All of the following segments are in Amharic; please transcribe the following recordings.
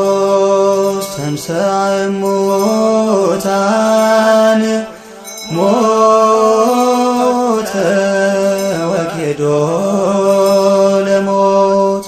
ክርስቶስ ተንሥአ እሙታን ሞተ ወኬዶ ለሞት።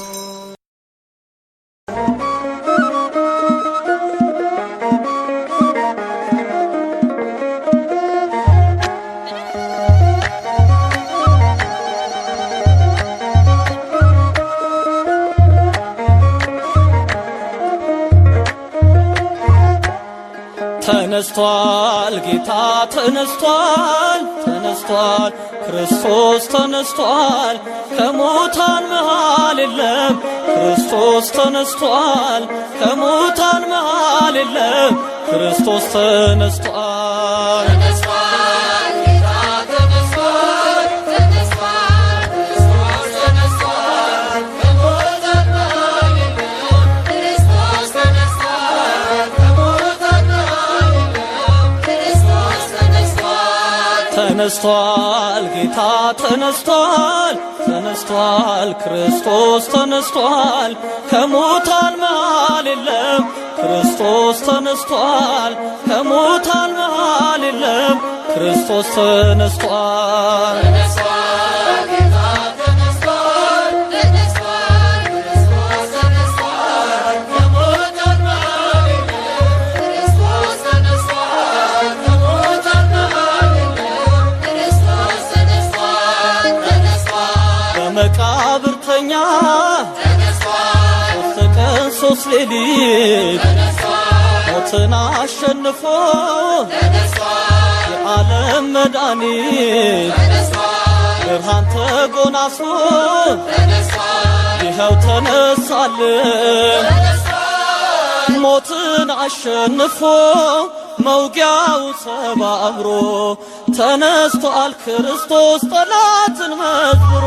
ተነስቷል ጌታ ተነስቷል፣ ተነስቷል ክርስቶስ ተነስቷል፣ ከሙታን መሃል የለም። ክርስቶስ ተነስቷል፣ ከሙታን መሃል የለም። ክርስቶስ ተነስቷል። ተነስቷል ጌታ ተነስቷል፣ ተነስቷል ክርስቶስ ተነስቷል፣ ከሙታን መሃል የለም። ክርስቶስ ተነስቷል፣ ከሙታን መሃል የለም። ክርስቶስ ተነስቷል። መቃብርተኛ ሶስት ቀን ሶስት ሌሊት ሞትን አሸንፎ የዓለም መድኃኒት ብርሃን ተጎናጽፎ ይኸው ተነሳልን። ሞትን አሸንፎ መውጊያው ሰባብሮ ተነስቷል ክርስቶስ ጠላትን መዝብሮ።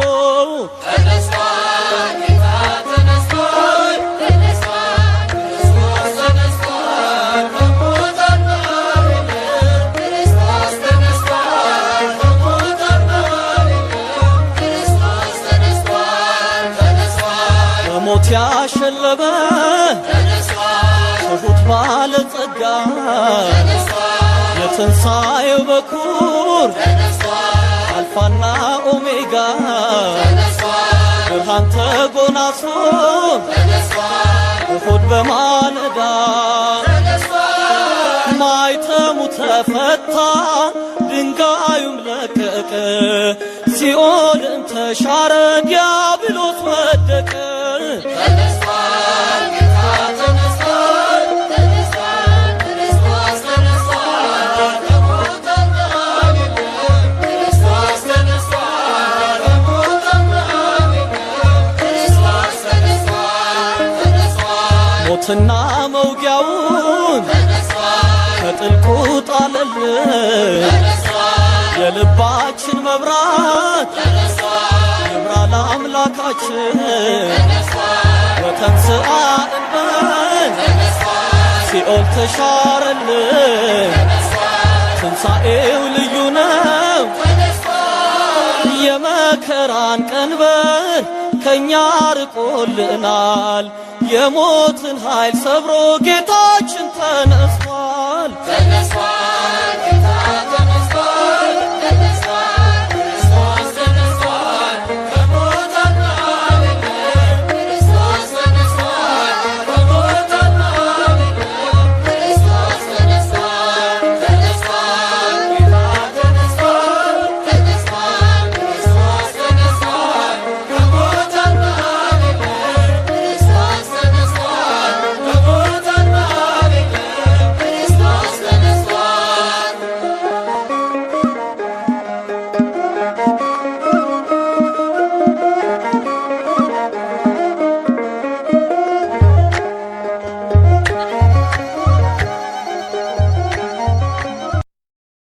ተነስቷል ጌታ ተነስቷል፣ ተነስቷል ክርስቶስ ተነስቷል፣ ከሙታን መሃል የለም። ክርስቶስ ተነስቷል፣ ከሙታን መሃል የለም። ክርስቶስ ተነስቷል፣ ተነስቷል በሞት ያሸለመ ትሑት ባለጸጋ የትንሣኤው በኩር አልፋና ኦሜጋ ብርሃን ተጎናጽፎ እሁድ በማለዳ ማይተሙ ተፈታ ድንጋዩም ለቀቀ ሲኦልም ተሻረ ዲያብሎስ ወደቀ። ሞትና መውጊያውን ከጥልቁ ጣለልን። የልባችን መብራት ይብራ ለአምላካችን። ወተንሥአ እንበል ሲኦል ተሻረልን። ትንሣኤው ልዩ ነው የመከራን ቀንበር ከኛ ርቆልናል። የሞትን ኃይል ሰብሮ ጌታችን ተነስቷል።